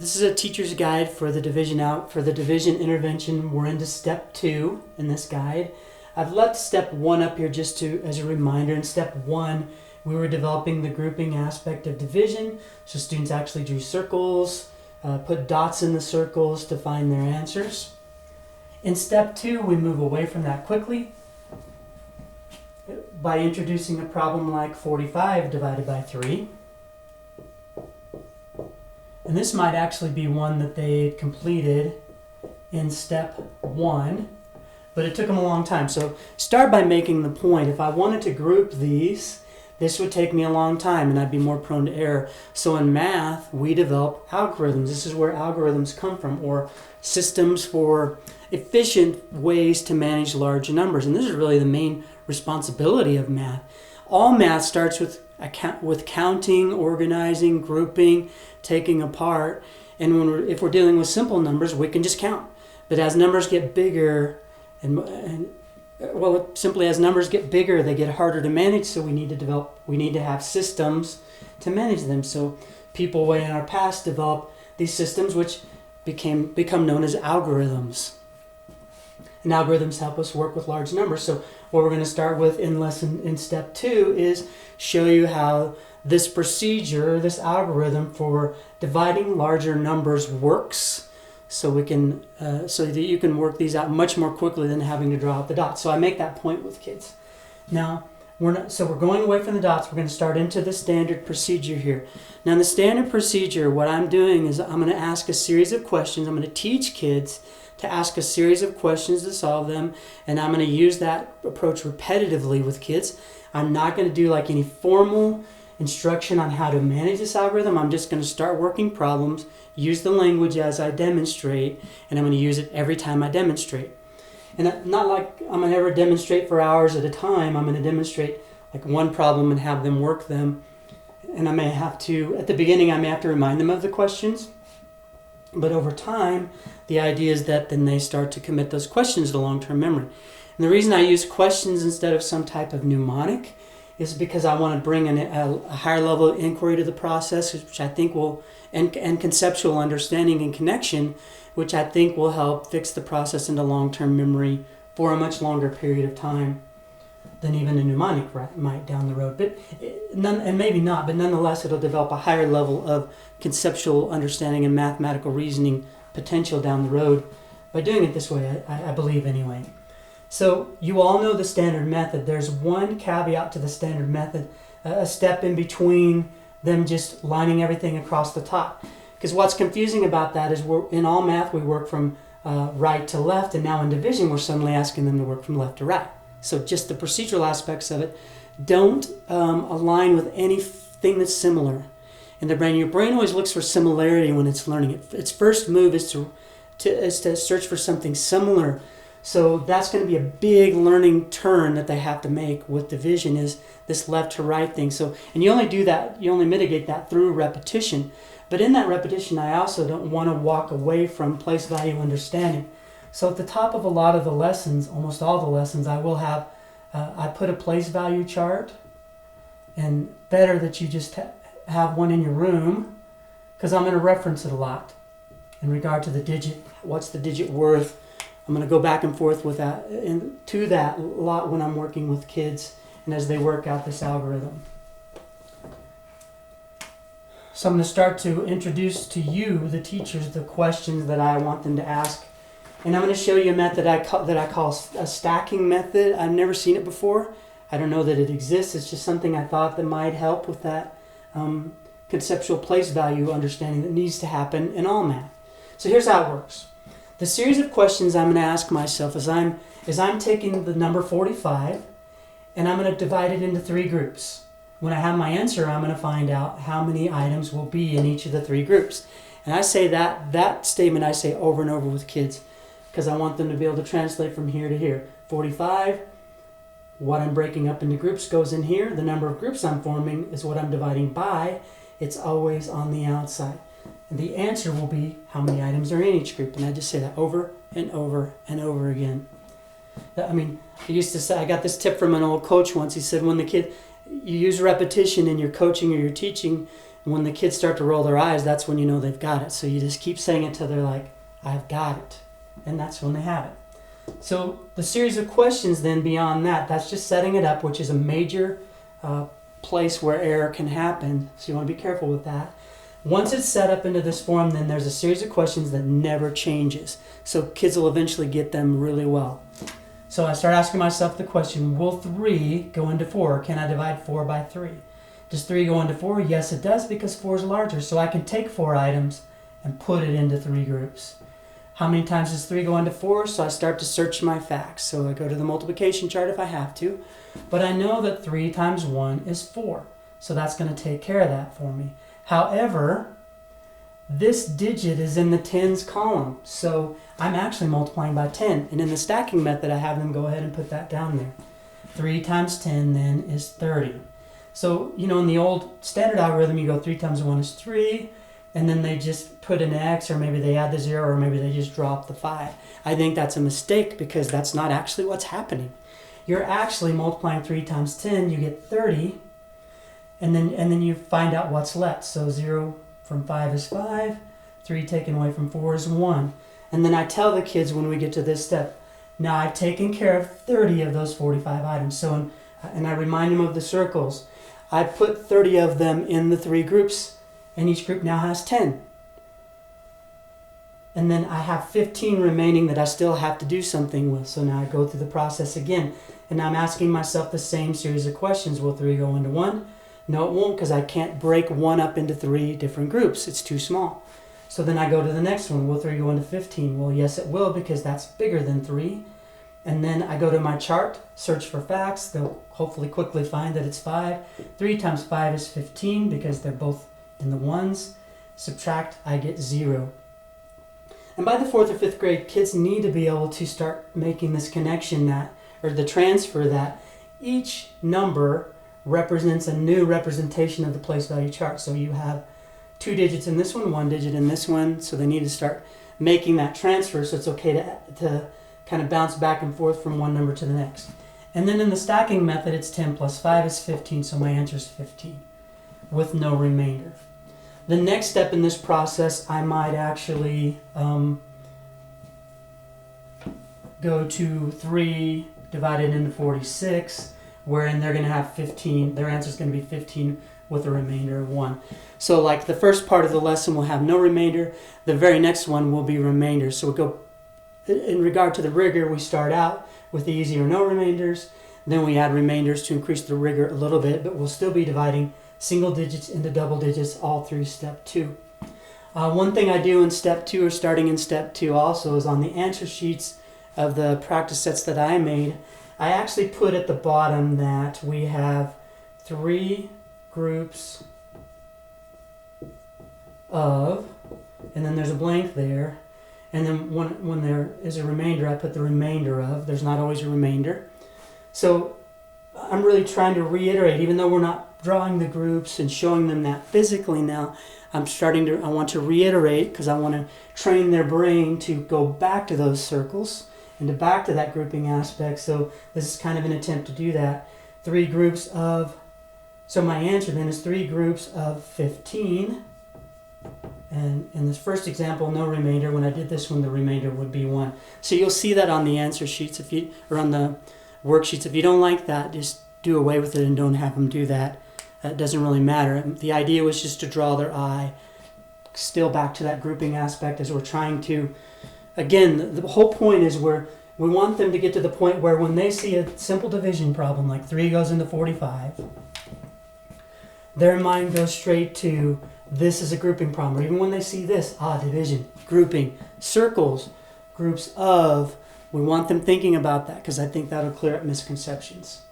This is a teacher's guide for the division intervention. We're into step 2 in this guide. I've left step 1 up here just as a reminder. In step 1, we were developing the grouping aspect of division. So students actually drew circles, put dots in the circles to find their answers. In step 2, we move away from that quickly by introducing a problem like 45 divided by 3. And this might actually be one that they completed in step 1, but it took them a long time. So start by making the point. If I wanted to group these, this would take me a long time and I'd be more prone to error. So in math, we develop algorithms. This is where algorithms come from, or systems for efficient ways to manage large numbers. And this is really the main responsibility of math. All math starts with counting, organizing, grouping, taking apart. And if we're dealing with simple numbers, we can just count. But as numbers get bigger, simply as numbers get bigger, they get harder to manage. So we need to have systems to manage them. So people way in our past developed these systems, which become known as algorithms. And algorithms help us work with large numbers. So what we're going to start with in step 2 is show you how this procedure, this algorithm for dividing larger numbers works, so that you can work these out much more quickly than having to draw out the dots. So I make that point with kids. Now we're going away from the dots. We're going to start into the standard procedure here. Now in the standard procedure, what I'm doing is I'm going to ask a series of questions. I'm going to teach kids to ask a series of questions to solve them, and I'm going to use that approach repetitively with kids. I'm not going to do like any formal instruction on how to manage this algorithm. I'm just going to start working problems, use the language as I demonstrate, and I'm going to use it every time I demonstrate. And not like I'm going to ever demonstrate for hours at a time. I'm going to demonstrate like one problem and have them work them. And I may have to, at the beginning, I may have to remind them of the questions. But over time, the idea is that then they start to commit those questions to long-term memory. And the reason I use questions instead of some type of mnemonic is because I want to bring a higher level of inquiry to the process, which I think will, and conceptual understanding and connection, which I think will help fix the process into long-term memory for a much longer period of time than even a mnemonic might down the road. And maybe not, but nonetheless, it'll develop a higher level of conceptual understanding and mathematical reasoning potential down the road by doing it this way, I believe anyway. So you all know the standard method. There's one caveat to the standard method, a step in between them just lining everything across the top. Because what's confusing about that is in all math we work from right to left, and now in division we're suddenly asking them to work from left to right. So just the procedural aspects of it don't align with anything that's similar in the brain. Your brain always looks for similarity when it's learning it. Its first move is to search for something similar. So that's going to be a big learning turn that they have to make with division, is this left to right thing. So, and you only mitigate that through repetition. But in that repetition, I also don't want to walk away from place value understanding. So at the top of a lot of the lessons, almost all the lessons, I will have, I put a place value chart, and better that you just have one in your room, because I'm going to reference it a lot in regard to the digit. What's the digit worth? I'm going to go back and forth with that to that a lot when I'm working with kids and as they work out this algorithm. So I'm going to start to introduce to you, the teachers, the questions that I want them to ask. And I'm going to show you a method that I call a stacking method. I've never seen it before. I don't know that it exists. It's just something I thought that might help with that conceptual place value understanding that needs to happen in all math. So here's how it works. The series of questions I'm going to ask myself is I'm taking the number 45 and I'm going to divide it into 3 groups. When I have my answer, I'm going to find out how many items will be in each of the 3 groups. And I say that statement I say over and over with kids, because I want them to be able to translate from here to here. 45, what I'm breaking up into groups goes in here. The number of groups I'm forming is what I'm dividing by. It's always on the outside. And the answer will be how many items are in each group. And I just say that over and over and over again. I mean, I used to say, I got this tip from an old coach once. He said, when the kid, you use repetition in your coaching or your teaching, And when the kids start to roll their eyes, that's when you know they've got it. So you just keep saying it till they're like, I've got it. And that's when they have it. So the series of questions then beyond that, that's just setting it up, which is a major place where error can happen. So you want to be careful with that. Once it's set up into this form, then there's a series of questions that never changes. So kids will eventually get them really well. So I start asking myself the question, will 3 go into 4? Can I divide 4 by 3? Does 3 go into 4? Yes, it does, because 4 is larger. So I can take 4 items and put it into 3 groups. How many times does 3 go into 4? So I start to search my facts. So I go to the multiplication chart if I have to. But I know that 3 times 1 is 4. So that's going to take care of that for me. However, this digit is in the tens column. So I'm actually multiplying by 10. And in the stacking method, I have them go ahead and put that down there. 3 times 10 then is 30. So, you know, in the old standard algorithm, you go 3 times 1 is 3. And then they just put an X, or maybe they add the 0, or maybe they just drop the 5. I think that's a mistake, because that's not actually what's happening. You're actually multiplying 3 times 10, you get 30, and then you find out what's left. So 0 from 5 is 5, 3 taken away from 4 is 1. And then I tell the kids when we get to this step, now I've taken care of 30 of those 45 items. So, and I remind them of the circles. I put 30 of them in the 3 groups, and each group now has 10. And then I have 15 remaining that I still have to do something with. So now I go through the process again. And I'm asking myself the same series of questions. Will 3 go into 1? No, it won't, because I can't break 1 up into 3 different groups. It's too small. So then I go to the next one. Will 3 go into 15? Well, yes, it will, because that's bigger than 3. And then I go to my chart, search for facts. They'll hopefully quickly find that it's 5. 3 times 5 is 15, because they're both in the ones. Subtract, I get 0. And by the 4th or 5th grade, kids need to be able to start making this connection that, or the transfer that each number represents a new representation of the place value chart. So you have 2 digits in this one, 1 digit in this one. So they need to start making that transfer, so it's okay to kind of bounce back and forth from one number to the next. And then in the stacking method, it's 10 plus 5 is 15, so my answer is 15 with no remainder. The next step in this process, I might actually go to 3 divided into 46, wherein they're going to have 15. Their answer is going to be 15 with a remainder of 1. So like the first part of the lesson will have no remainder. The very next one will be remainder. So we go, in regard to the rigor, we start out with the easy or no remainders. Then we add remainders to increase the rigor a little bit, but we'll still be dividing single digits into double digits all through step 2. One thing I do in step 2, or starting in step 2 also, is on the answer sheets of the practice sets that I made, I actually put at the bottom that we have 3 groups of, and then there's a blank there, and then when there is a remainder, I put the remainder of. There's not always a remainder. So I'm really trying to reiterate, even though we're not drawing the groups and showing them that physically now, I want to reiterate, because I want to train their brain to go back to those circles and to back to that grouping aspect. So this is kind of an attempt to do that. 3 groups of, so my answer then is 3 groups of 15. And in this first example, no remainder. When I did this one, the remainder would be 1. So you'll see that on the answer sheets, or on the worksheets. If you don't like that, just do away with it and don't have them do that. It doesn't really matter. The idea was just to draw their eye still back to that grouping aspect, as we're trying to, again, the whole point is we want them to get to the point where when they see a simple division problem, like 3 goes into 45, their mind goes straight to, this is a grouping problem. Or even when they see this, division, grouping, circles, groups of, we want them thinking about that, because I think that'll clear up misconceptions.